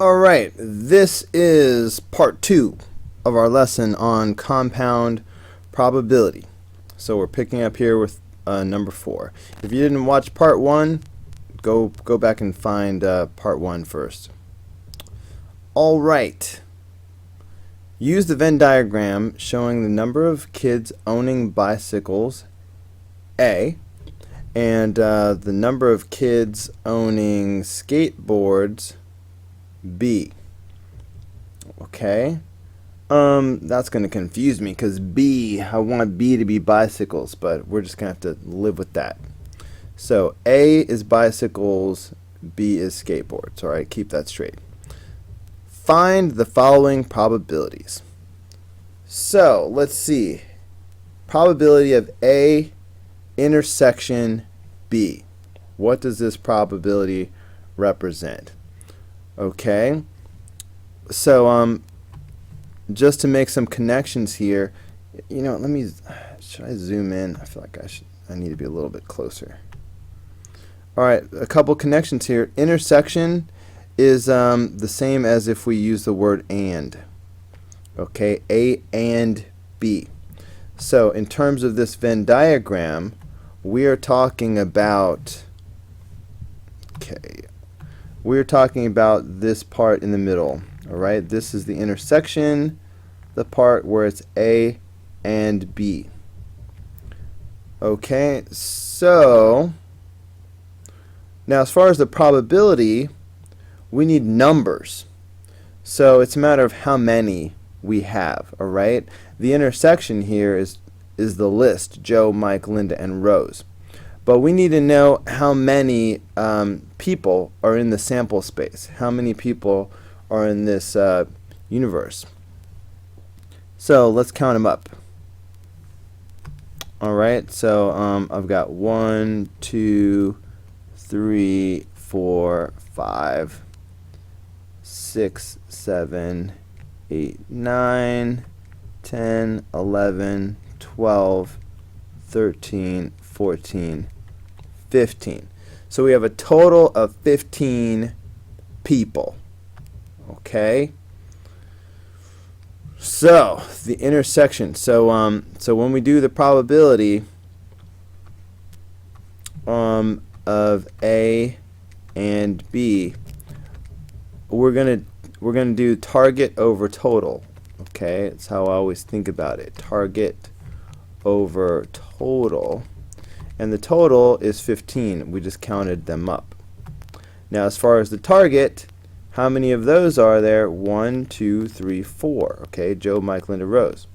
Alright, this is part 2 of our lesson on compound probability. So we're picking up here with number 4. If you didn't watch part 1, go back and find part 1 first. Alright, use the Venn diagram showing the number of kids owning bicycles, A, and the number of kids owning skateboards, B. Okay. That's going to confuse me because B, I want B to be bicycles, but we're just going to have to live with that. So A is bicycles, B is skateboards. All right, keep that straight. Find the following probabilities. So let's see. Probability of A intersection B. What does this probability represent? Okay, so just to make some connections here, should I zoom in? I feel like I need to be a little bit closer. All right, a couple connections here. Intersection is the same as if we use the word and. Okay, A and B. So in terms of this Venn diagram, we are talking about, we're talking about this part in the middle. All right, this is the intersection, the part where it's A and B. Okay, so now as far as the probability, we need numbers. So it's a matter of how many we have. All right, the intersection here is the list: Joe, Mike, Linda, and Rose. But we need to know how many people are in the sample space. How many people are in this universe? So let's count them up. All right. So I've got 1, 2, 3, 4, 5, 6, 7, 8, 9, 10, 11, 12, 13, 14, 15. So we have a total of 15 people. Okay. So the intersection. So when we do the probability of A and B, we're gonna do target over total. Okay, that's how I always think about it. Target over total. And the total is 15. We just counted them up. Now as far as the target, how many of those are there? 1, 2, 3, 4. Okay, Joe, Mike, Linda, Rose.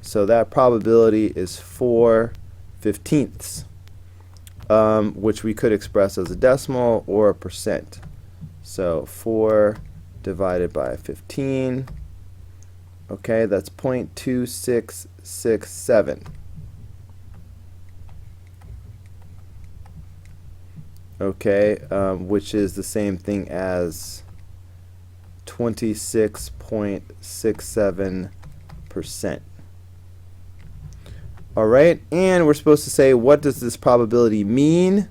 So that probability is 4/15, which we could express as a decimal or a percent. So 4 divided by 15. Okay, that's 0.2667. Okay, which is the same thing as 26.67%. All right, and we're supposed to say, what does this probability mean?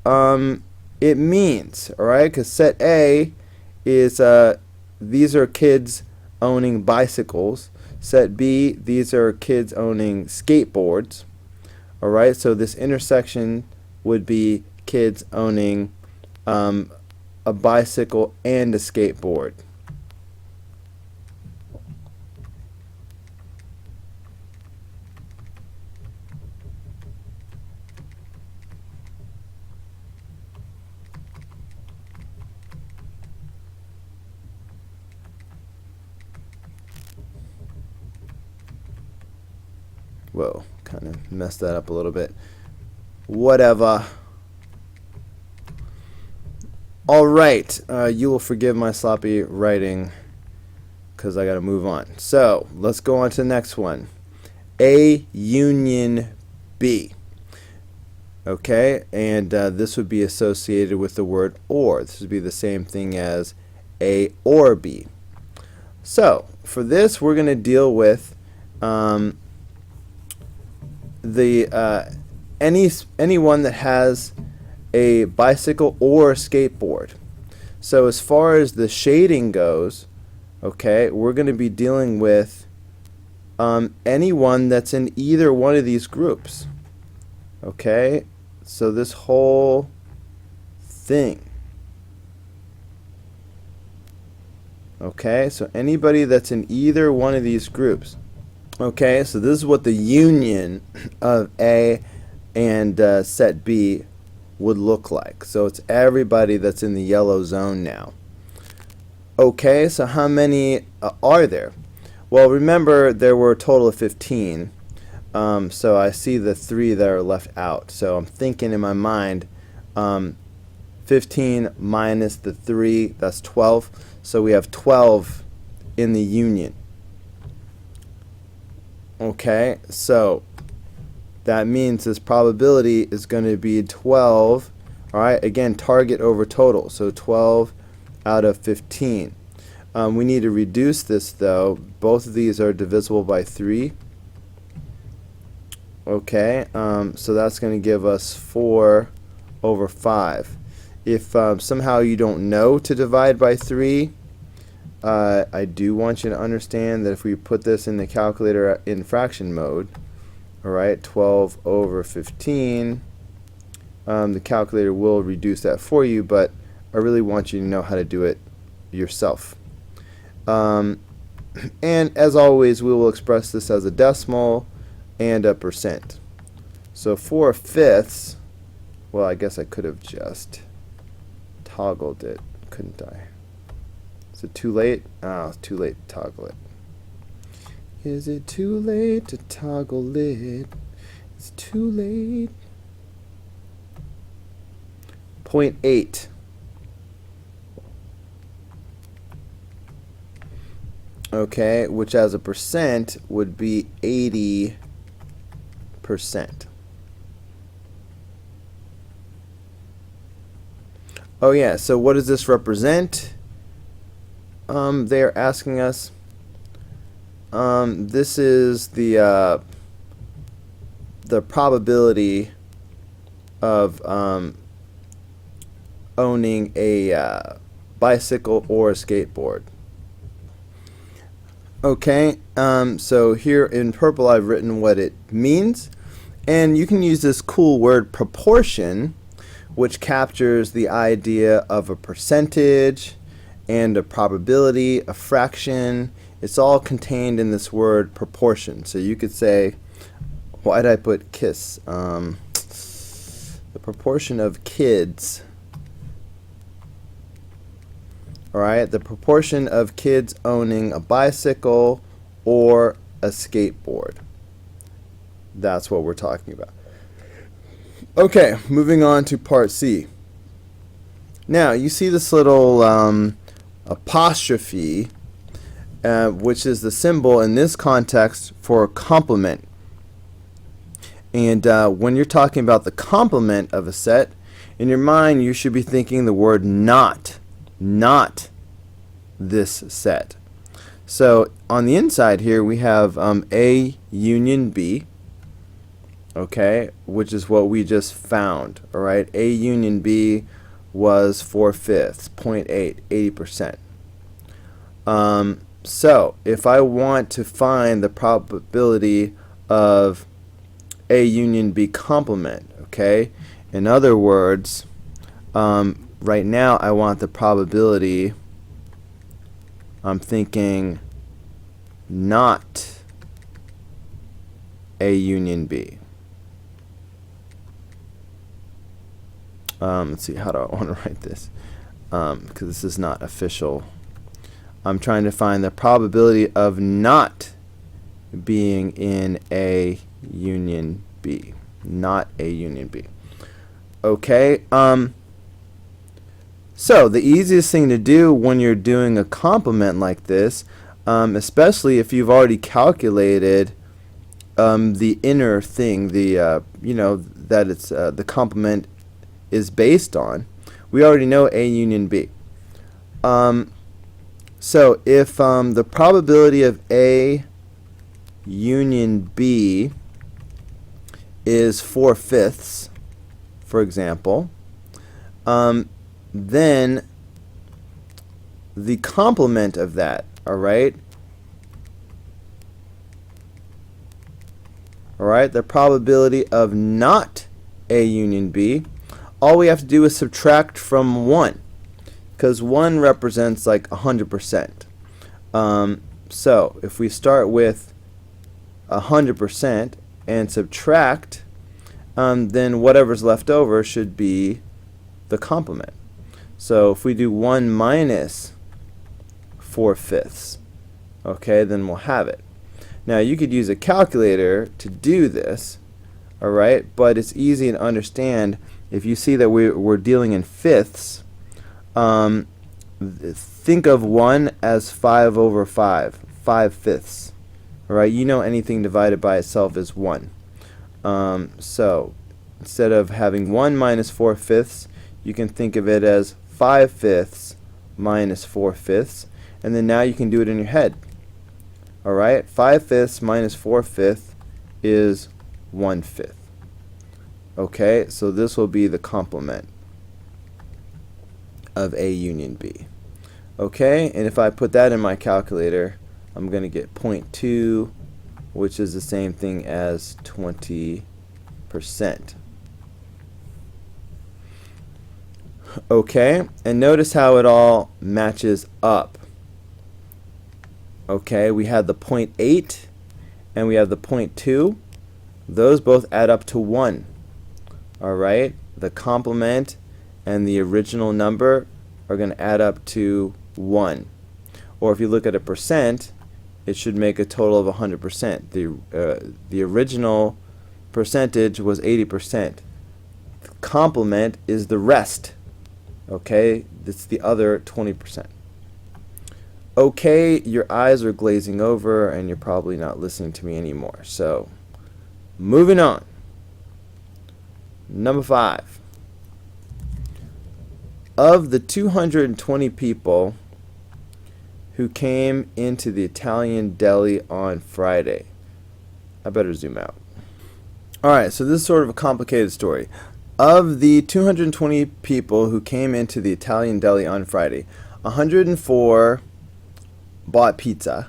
It means, all right, because set A is these are kids owning bicycles. Set B, these are kids owning skateboards. All right, so this intersection would be kids owning a bicycle and a skateboard. Whoa, kind of messed that up a little bit. Whatever. All right, you will forgive my sloppy writing because I got to move on. So let's go on to the next one. A union B. Okay, and this would be associated with the word or. This would be the same thing as A or B. So for this, we're going to deal with anyone that has a bicycle or a skateboard. So as far as the shading goes, okay, we're going to be dealing with anyone that's in either one of these groups. Okay, so this whole thing. Okay, so anybody that's in either one of these groups. Okay, so this is what the union of A and set B would look like. So it's everybody that's in the yellow zone now. Okay, so how many are there? Well, remember there were a total of 15. So I see the 3 that are left out. So I'm thinking in my mind, 15 minus the 3, that's 12. So we have 12 in the union. Okay, so that means this probability is going to be 12. All right, again, target over total. So 12 out of 15. We need to reduce this, though. Both of these are divisible by 3. Okay, so that's going to give us 4 over 5. If somehow you don't know to divide by 3, I do want you to understand that if we put this in the calculator in fraction mode, all right, 12 over 15, the calculator will reduce that for you, but I really want you to know how to do it yourself. And as always, we will express this as a decimal and a percent. So 4/5, well, I guess I could have just toggled it, couldn't I? Is it too late? Oh, it's too late to toggle it. Is it too late to toggle it? It's too late. 0.8. Okay, which as a percent would be 80%. Oh yeah, so what does this represent? They're asking us. This is the probability of owning a bicycle or a skateboard. Okay, so here in purple I've written what it means, and you can use this cool word proportion, which captures the idea of a percentage and a probability, a fraction. It's all contained in this word proportion. So you could say, why did I put KISS? The proportion of kids. Alright, the proportion of kids owning a bicycle or a skateboard. That's what we're talking about. Okay, moving on to part C. Now, you see this little apostrophe, which is the symbol in this context for complement. And when you're talking about the complement of a set, in your mind you should be thinking the word not this set. So on the inside here we have A union B, okay, which is what we just found. All right, A union B was 4/5, 0.8, 80%. So if I want to find the probability of A union B complement, okay, in other words, right now I want the probability, I'm thinking not A union B. Let's see, how do I want to write this? Because this is not official. I'm trying to find the probability of not being in A union B. Not A union B. Okay, so the easiest thing to do when you're doing a complement like this, especially if you've already calculated the inner thing, the that it's the complement is based on, we already know A union B. So if the probability of A union B is 4/5, for example, then the complement of that, all right? All right, the probability of not A union B, all we have to do is subtract from 1, because 1 represents like 100%. So if we start with 100% and subtract, then whatever's left over should be the complement. So if we do 1 minus 4/5, okay, then we'll have it. Now you could use a calculator to do this, all right, but it's easy to understand. If you see that we're dealing in fifths, think of 1 as 5/5, 5/5. All right, you know anything divided by itself is 1. So instead of having 1 minus 4/5, you can think of it as 5/5 minus 4/5, and then now you can do it in your head. All right, 5/5 minus 4/5 is 1/5. Okay, so this will be the complement of A union B. Okay, and if I put that in my calculator, I'm going to get 0.2, which is the same thing as 20%. Okay, and notice how it all matches up. Okay, we had the 0.8 and we have the 0.2. Those both add up to 1. All right, the complement and the original number are going to add up to 1. Or if you look at a percent, it should make a total of 100%. The original percentage was 80%. The complement is the rest. Okay, it's the other 20%. Okay, your eyes are glazing over and you're probably not listening to me anymore. So, moving on. Number 5. Of the 220 people who came into the Italian deli on Friday. I better zoom out. Alright, so this is sort of a complicated story. Of the 220 people who came into the Italian deli on Friday, 104 bought pizza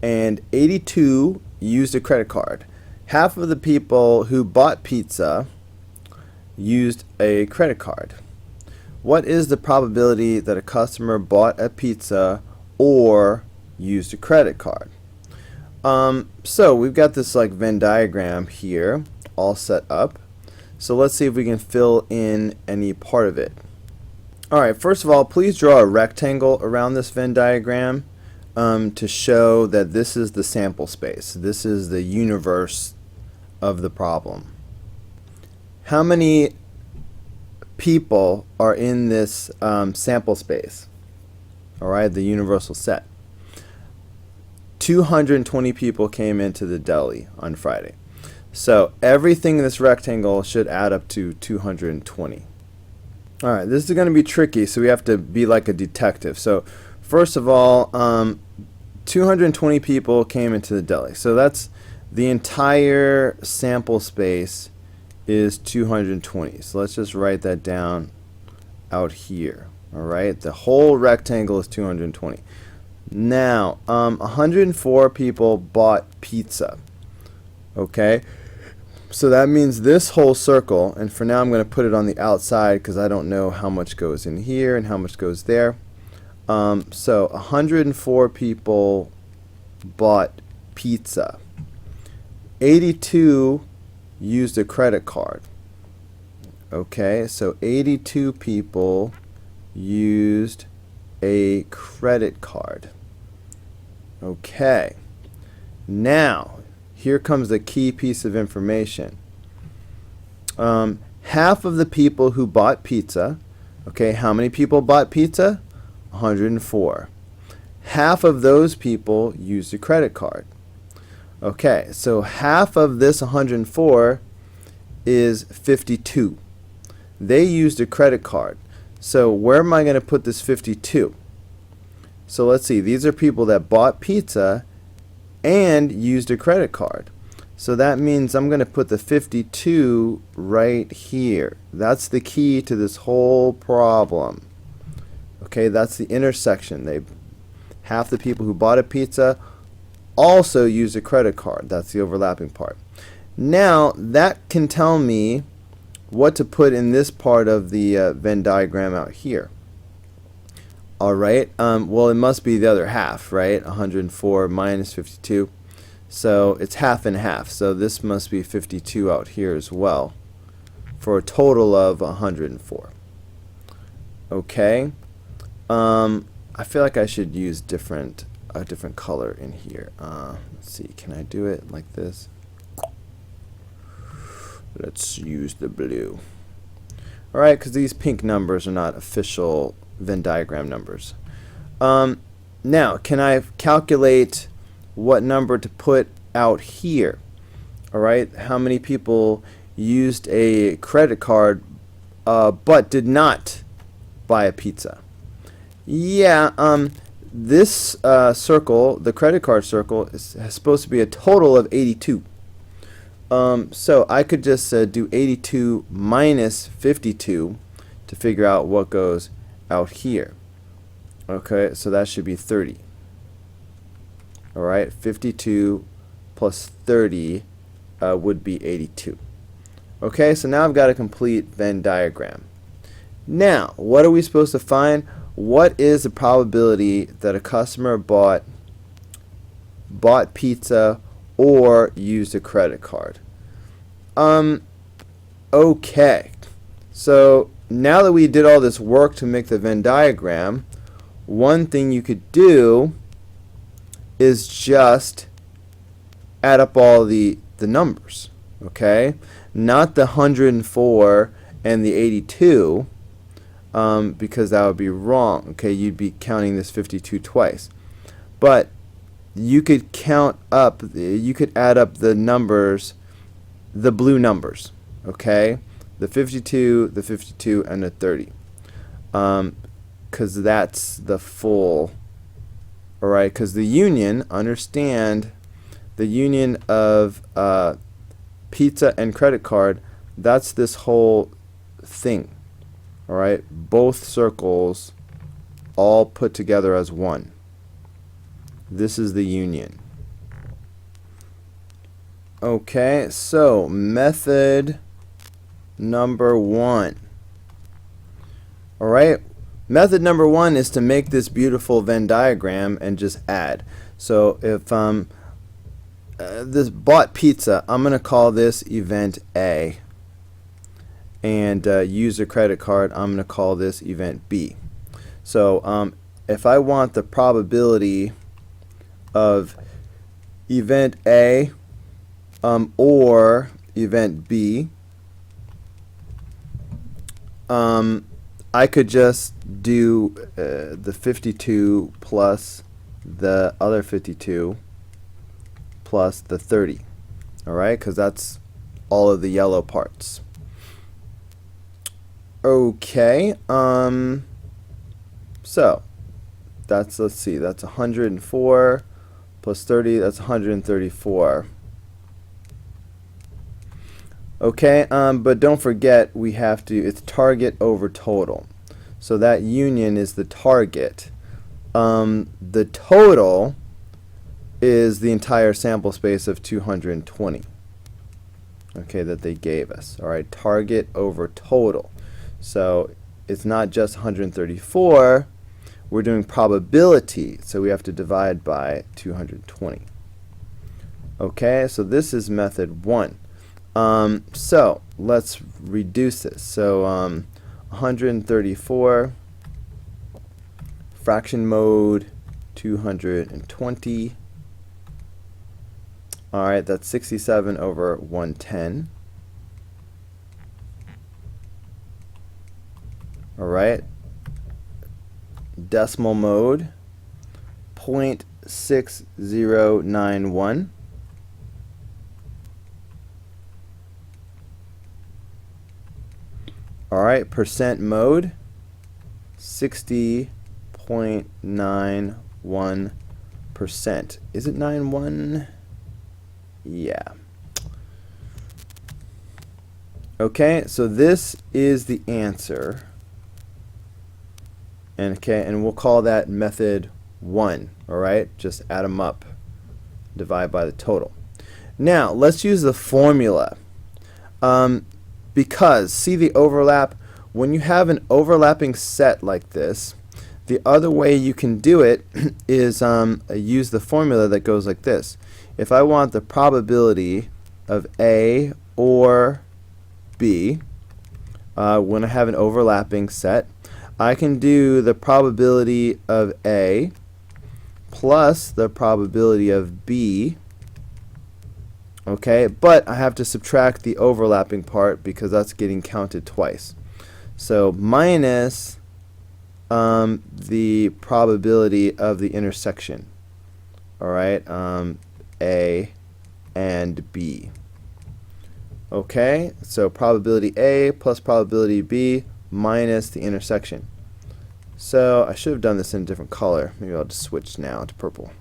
and 82 used a credit card. Half of the people who bought pizza used a credit card. What is the probability that a customer bought a pizza or used a credit card? So we've got this like Venn diagram here all set up. So let's see if we can fill in any part of it. Alright, first of all, please draw a rectangle around this Venn diagram to show that this is the sample space. This is the universe of the problem. How many people are in this sample space? Alright, the universal set. 220 people came into the deli on Friday. So everything in this rectangle should add up to 220. Alright, this is going to be tricky, so we have to be like a detective. So first of all, 220 people came into the deli. So that's the entire sample space is 220. So let's just write that down out here. Alright, the whole rectangle is 220. Now, 104 people bought pizza. Okay, so that means this whole circle, and for now I'm going to put it on the outside because I don't know how much goes in here and how much goes there. So 104 people bought pizza. 82 used a credit card. Okay, so 82 people used a credit card. Okay, now here comes the key piece of information. Half of the people who bought pizza, okay, how many people bought pizza? 104. Half of those people used a credit card. Okay, so half of this 104 is 52. They used a credit card. So where am I going to put this 52? So let's see, these are people that bought pizza and used a credit card. So that means I'm going to put the 52 right here. That's the key to this whole problem. Okay, that's the intersection. Half the people who bought a pizza also used a credit card. That's the overlapping part. Now, that can tell me what to put in this part of the Venn diagram out here. All right, well, it must be the other half, right? 104 minus 52. So it's half and half. So this must be 52 out here as well, for a total of 104. Okay. I feel like I should use a different color in here. Let's see, can I do it like this? Let's use the blue. All right, because these pink numbers are not official Venn diagram numbers. Now, can I calculate what number to put out here? All right, how many people used a credit card but did not buy a pizza? Yeah, this circle, the credit card circle, is supposed to be a total of 82. So I could just do 82 minus 52 to figure out what goes out here. Okay, so that should be 30. All right, 52 plus 30 would be 82. Okay, so now I've got a complete Venn diagram. Now, what are we supposed to find? What is the probability that a customer bought pizza or used a credit card? Okay. So now that we did all this work to make the Venn diagram, one thing you could do is just add up all the numbers. Okay? Not the 104 and the 82. Because that would be wrong. Okay, you'd be counting this 52 twice. But you could you could add up the numbers, the blue numbers. Okay, the 52, and the 30. Because that's the full. All right, because the union, understand, the union of pizza and credit card, that's this whole thing. All right, both circles all put together as one. This is the union. Okay, so method number 1. All right, method number 1 is to make this beautiful Venn diagram and just add. So if this bought pizza, I'm going to call this event A. And use a credit card, I'm going to call this event B. So if I want the probability of event A or event B, I could just do the 52 plus the other 52 plus the 30. All right, because that's all of the yellow parts. Okay, so let's see, that's 104 plus 30, that's 134. Okay, but don't forget it's target over total. So that union is the target. The total is the entire sample space of 220. Okay, that they gave us. All right, target over total. So it's not just 134, we're doing probability, so we have to divide by 220. Okay, so this is method 1. So let's reduce this. So 134, fraction mode 220. All right, that's 67 over 110. All right, decimal mode 0.6091. All right, percent mode 60.91%. Is it 91? Yeah. Okay, so this is the answer. and we'll call that method 1. All right, just add them up, divide by the total. Now let's use the formula, because see the overlap. When you have an overlapping set like this, the other way you can do it is use the formula that goes like this. If I want the probability of A or B, when I have an overlapping set, I can do the probability of A plus the probability of B. Okay, but I have to subtract the overlapping part because that's getting counted twice. So minus the probability of the intersection. All right, A and B. Okay, so probability A plus probability B minus the intersection. So I should have done this in a different color. Maybe I'll just switch now to purple.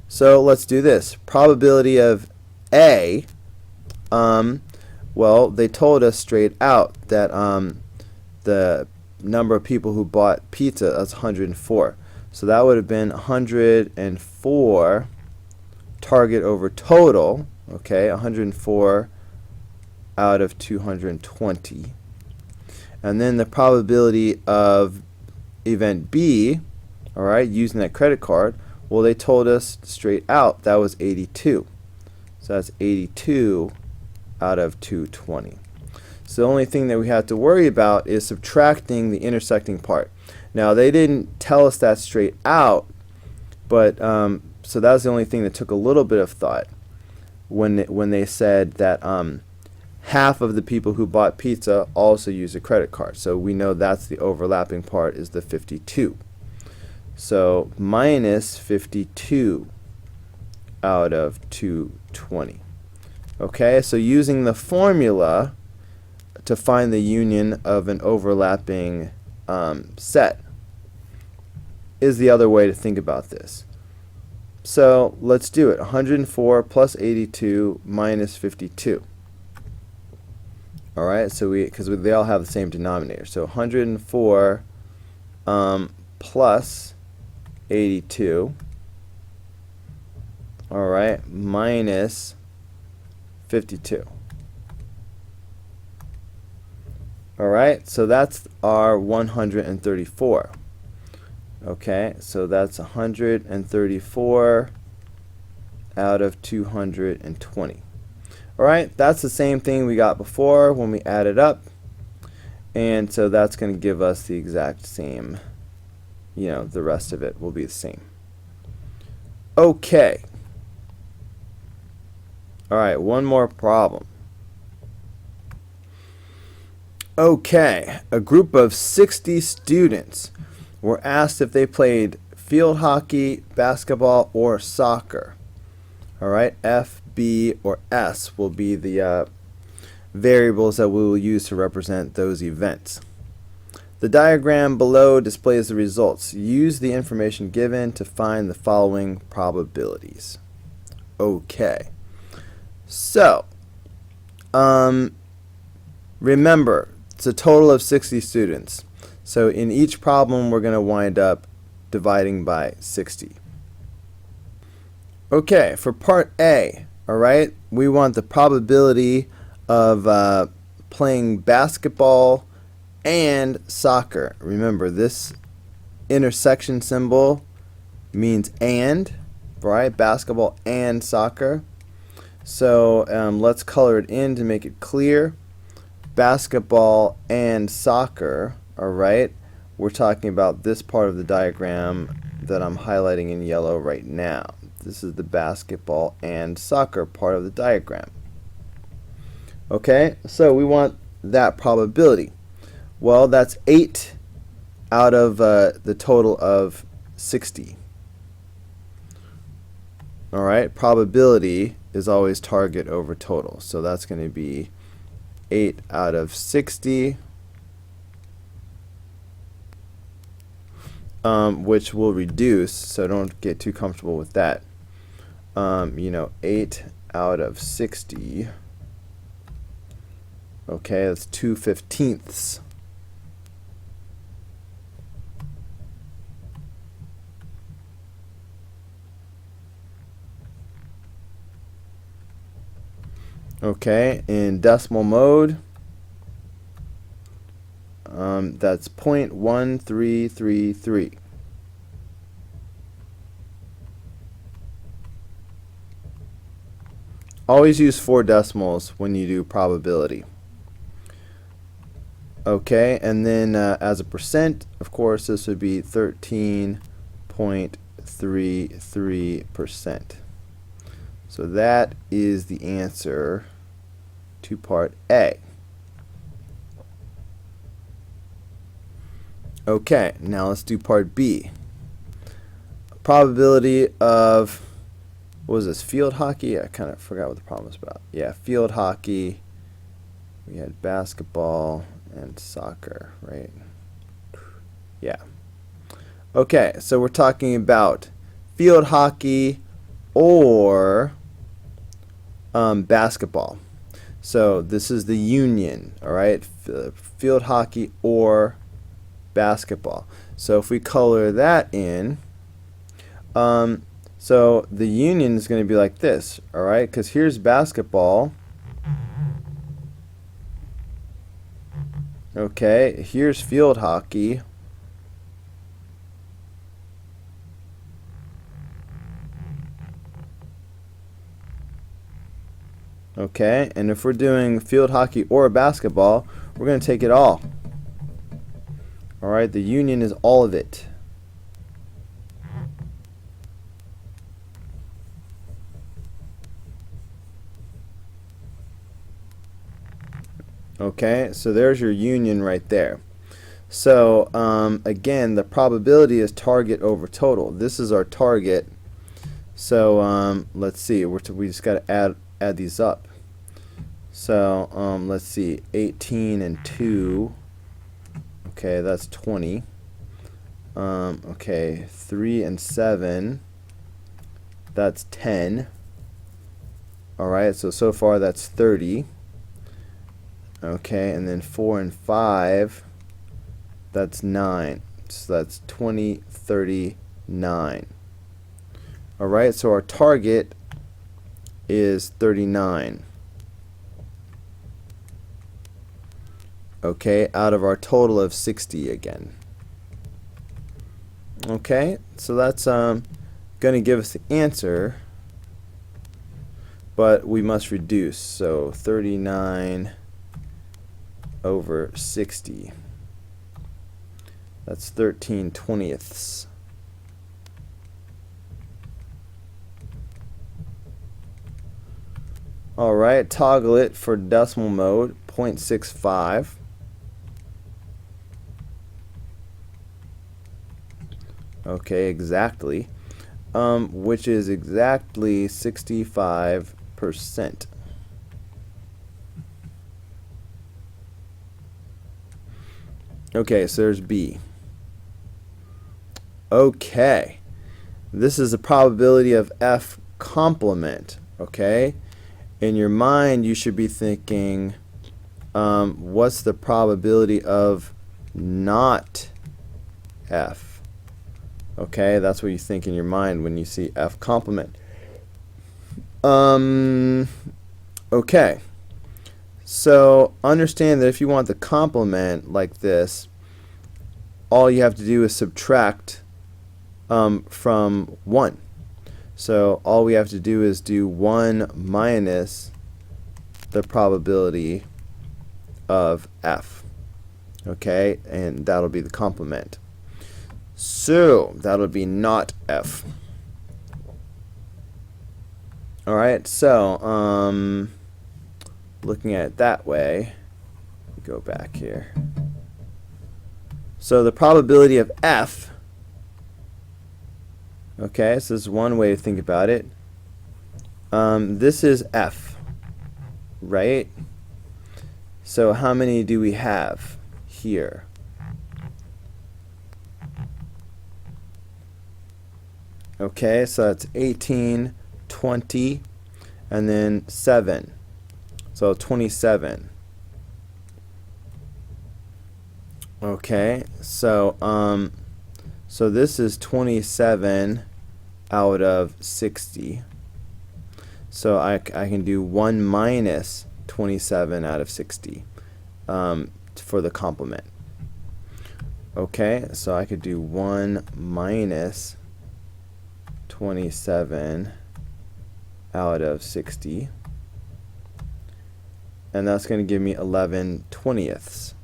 So let's do this. Probability of A, well, they told us straight out that the number of people who bought pizza, that's 104. So that would have been 104 target over total. Okay, 104 out of 220. And then the probability of event B, all right, using that credit card, well, they told us straight out that was 82. So that's 82 out of 220. So the only thing that we have to worry about is subtracting the intersecting part. Now, they didn't tell us that straight out, but so that was the only thing that took a little bit of thought when they said that half of the people who bought pizza also used a credit card. So we know that's the overlapping part is the 52. So minus 52 out of 220. Okay, so using the formula to find the union of an overlapping set is the other way to think about this. So let's do it. 104 plus 82 minus 52. All right, so because they all have the same denominator. So 104 plus 82. All right, minus 52. All right, so that's our 134. Okay, so that's 134 out of 220. All right, that's the same thing we got before when we added up. And so that's going to give us the exact same, the rest of it will be the same. Okay. All right, one more problem. Okay, a group of 60 students were asked if they played field hockey, basketball, or soccer. All right, F, B, or S will be the variables that we will use to represent those events. The diagram below displays the results. Use the information given to find the following probabilities. Okay, so remember, it's a total of 60 students. So in each problem, we're going to wind up dividing by 60. Okay, for part A, all right, we want the probability of playing basketball and soccer. Remember, this intersection symbol means and, right? Basketball and soccer. So let's color it in to make it clear. Basketball and soccer, all right? We're talking about this part of the diagram that I'm highlighting in yellow right now. This is the basketball and soccer part of the diagram. Okay, so we want that probability. Well, that's 8 out of the total of 60. All right, probability is always target over total. So that's going to be 8 out of 60, which will reduce, so don't get too comfortable with that. 8 out of 60, okay, that's 2/15. Okay, in decimal mode, that's 0.1333. Always use 4 decimals when you do probability. Okay, and then as a percent, of course, this would be 13.33%. So that is the answer to part A. Okay, now let's do part B. Probability of, what was this, field hockey? I kind of forgot what the problem was about. Yeah, field hockey. We had basketball and soccer, right? Yeah. Okay, so we're talking about field hockey or basketball. So this is the union, all right? Field hockey or basketball. So if we color that in, so the union is going to be like this, all right? Because here's basketball. Okay, here's field hockey. Okay, and if we're doing field hockey or basketball, we're going to take it all. All right, the union is all of it. Okay, so there's your union right there. So again, the probability is target over total. This is our target. So let's see, we just got to add these up. So let's see, 18 and 2. Okay, that's 20. Okay, 3 and 7. That's 10. All right, so far that's 30. Okay, and then 4 and 5, that's 9. So that's 20, 30, 9. All right, so our target is 39. Okay, out of our total of 60 again. Okay, so that's going to give us the answer, but we must reduce. So 39 over 60. That's 13/20. Alright, toggle it for decimal mode, 0.65. Okay, exactly. Which is exactly 65%. Okay, so there's B. Okay, this is the probability of F complement. Okay, in your mind you should be thinking, what's the probability of not F? Okay, that's what you think in your mind when you see F complement. Okay, so understand that if you want the complement like this, all you have to do is subtract from 1. So all we have to do is do 1 minus the probability of F. Okay, and that'll be the complement. So that'll be not F. Alright, so looking at it that way, go back here. So the probability of F, okay, so this is one way to think about it. This is F, right? So how many do we have here? Okay, so that's 18, 20, and then 7. So 27. Okay, so so this is 27 out of 60. So I can do 1 minus 27 out of 60 for the complement. Okay, so I could do 1 minus 27 out of 60. And that's going to give me 11/20ths.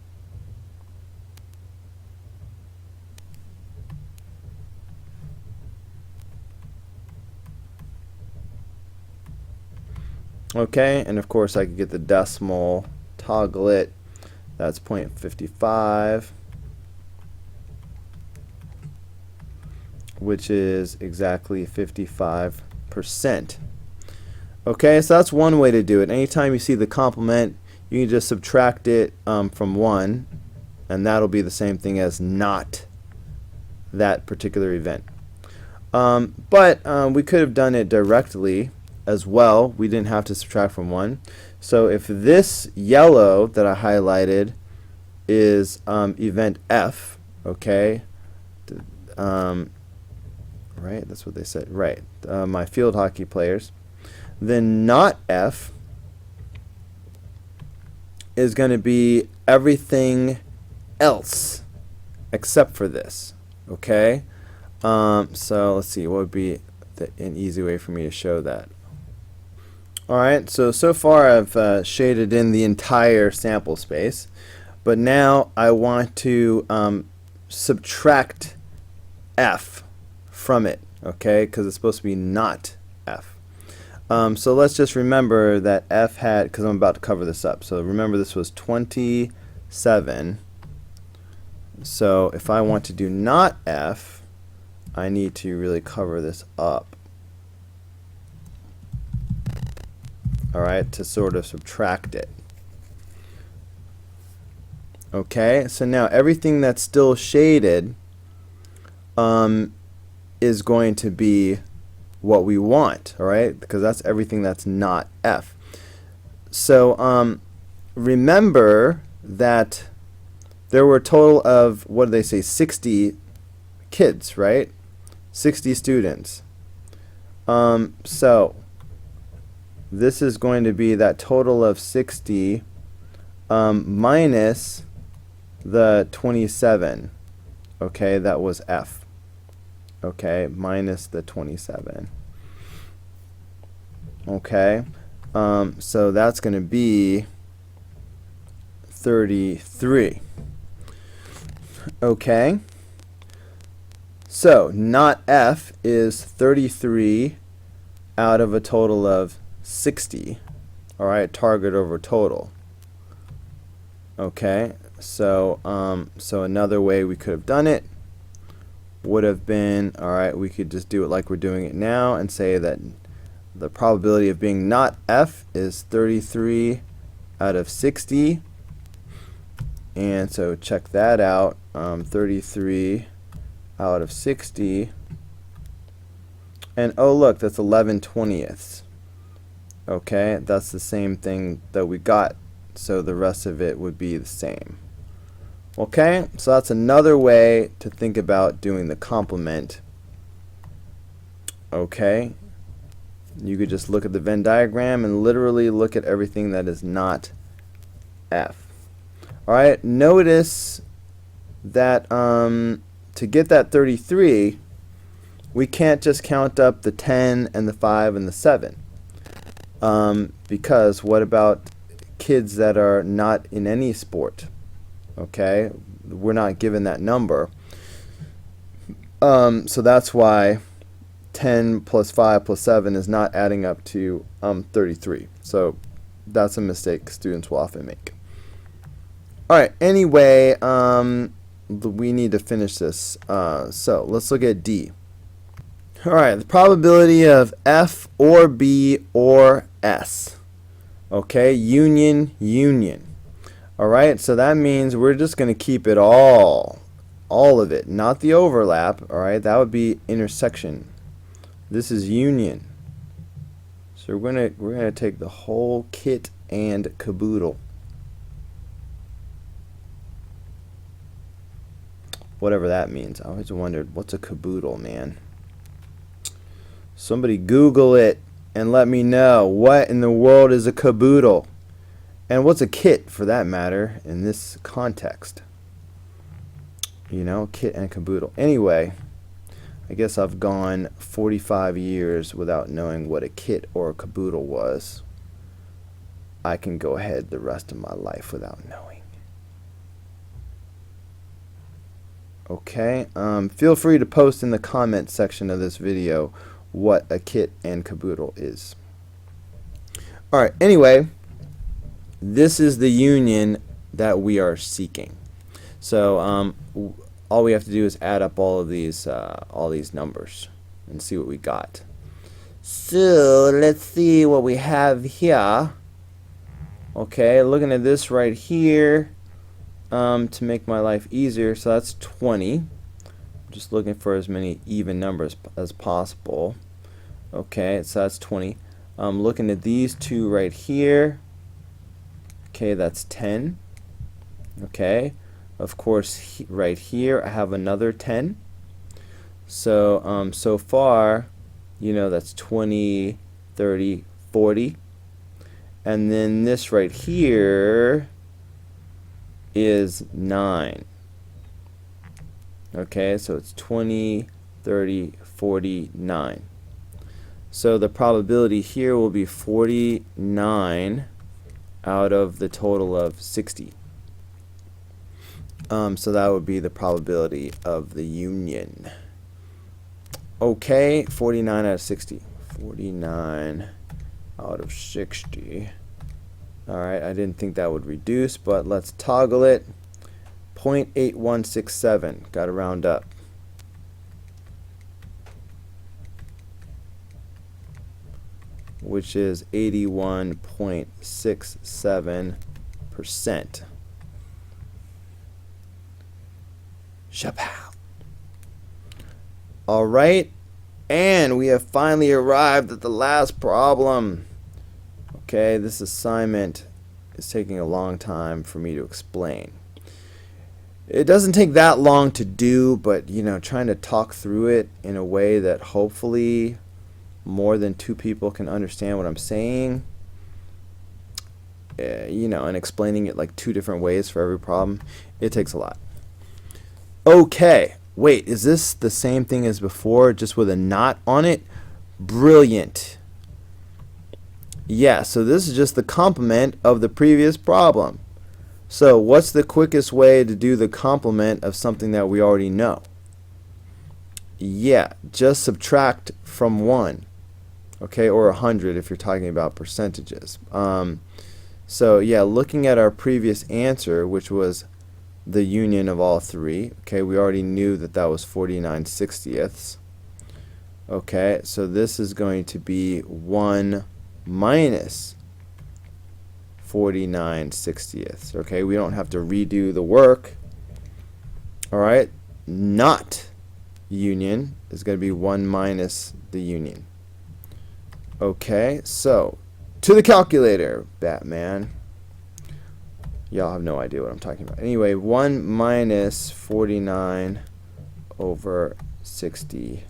Okay, and of course I could get the decimal, toggle it. That's 0.55, which is exactly 55%. Okay, so that's one way to do it. Anytime you see the complement, you can just subtract it from 1, and that'll be the same thing as not that particular event. But we could have done it directly as well. We didn't have to subtract from 1. So if this yellow that I highlighted is event F, okay, right, that's what they said, right, my field hockey players, then not F is going to be everything else except for this, okay? So let's see, what would be an easy way for me to show that? Alright, so far I've shaded in the entire sample space, but now I want to subtract F from it, okay, because it's supposed to be not F. So let's just remember that F had, because I'm about to cover this up, so remember this was 27. So if I want to do not F, I need to really cover this up. Alright, to sort of subtract it. Okay, so now everything that's still shaded is going to be what we want, alright, because that's everything that's not F. So remember that there were a total of, what do they say, 60 kids, right? 60 students. So this is going to be that total of 60 minus the 27. Okay, that was F. Okay, minus the 27. Okay, so that's going to be 33. Okay, so not F is 33 out of a total of 60. Alright, target over total. Okay, so so another way we could have done it would have been, alright, we could just do it like we're doing it now and say that the probability of being not F is 33 out of 60. And so check that out, 33 out of 60. And oh look, that's 11/20ths. Okay, that's the same thing that we got, so the rest of it would be the same. Okay, so that's another way to think about doing the complement. Okay, you could just look at the Venn diagram and literally look at everything that is not F. Alright, notice that to get that 33, we can't just count up the 10 and the 5 and the 7. Because what about kids that are not in any sport? Okay, we're not given that number. So that's why 10 plus 5 plus 7 is not adding up to 33. So that's a mistake students will often make. Alright, anyway, we need to finish this. So let's look at D. Alright, the probability of F or B or S. Okay, union, union. Alright, so that means we're just going to keep it all of it, not the overlap. Alright, that would be intersection. This is union. So we're gonna take the whole kit and caboodle. Whatever that means. I always wondered, what's a caboodle, man? Somebody Google it. and let me know what in the world is a caboodle, and what's a kit for that matter in this context. You know, kit and caboodle. Anyway, I guess I've gone 45 years without knowing what a kit or a caboodle was. I can go ahead the rest of my life without knowing. Okay, feel free to post in the comment section of this video what a kit and caboodle is. Alright, anyway, this is the union that we are seeking. So all we have to do is add up all these numbers and see what we got. So let's see what we have here. Okay, looking at this right here, to make my life easier, so that's 20. I'm just looking for as many even numbers as possible. Okay, so that's 20. I'm looking at these two right here. Okay, that's 10. Okay, of course right here I have another 10. So so far, you know, that's 20, 30, 40. And then this right here is 9. Okay, so it's 20, 30, 49. So the probability here will be 49 out of the total of 60. So that would be the probability of the union. Okay, 49 out of 60. 49 out of 60. Alright, I didn't think that would reduce, but let's toggle it. 0.8167. Got to round up. Which is 81.67%. Shapow. Alright, and we have finally arrived at the last problem. Okay, this assignment is taking a long time for me to explain. It doesn't take that long to do, but you know, trying to talk through it in a way that hopefully more than 2 people can understand what I'm saying, you know, and explaining it like 2 different ways for every problem, it takes a lot. Okay, wait, is this the same thing as before, just with a not on it? Brilliant. Yeah, so this is just the complement of the previous problem. So what's the quickest way to do the complement of something that we already know? Yeah, just subtract from 1. Okay, or 100 if you're talking about percentages. So yeah, looking at our previous answer, which was the union of all 3, okay, we already knew that that was 49/60ths. Okay, so this is going to be 1 minus 49/60ths. Okay, we don't have to redo the work. Alright, not union is going to be 1 minus the union. Okay, so to the calculator, Batman. Y'all have no idea what I'm talking about. Anyway, 1 minus 49 over 60.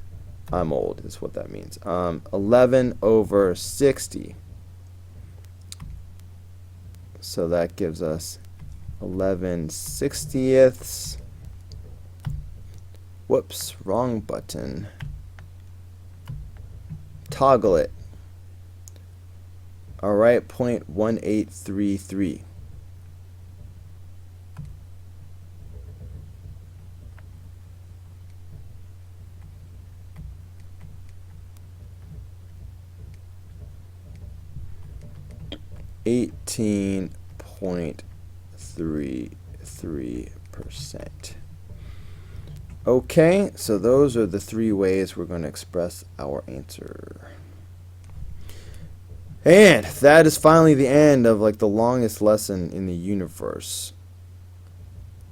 I'm old is what that means. 11 over 60. So that gives us 11/60ths. Whoops, wrong button. Toggle it. Alright, 0.1833. %. Okay, so those are the 3 ways we're going to express our answer. And that is finally the end of like the longest lesson in the universe.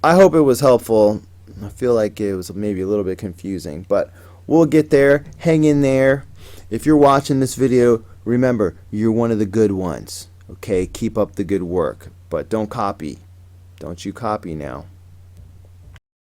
I hope it was helpful. I feel like it was maybe a little bit confusing, but we'll get there. Hang in there. If you're watching this video, remember, you're one of the good ones. Okay, keep up the good work, but don't copy. Don't you copy now.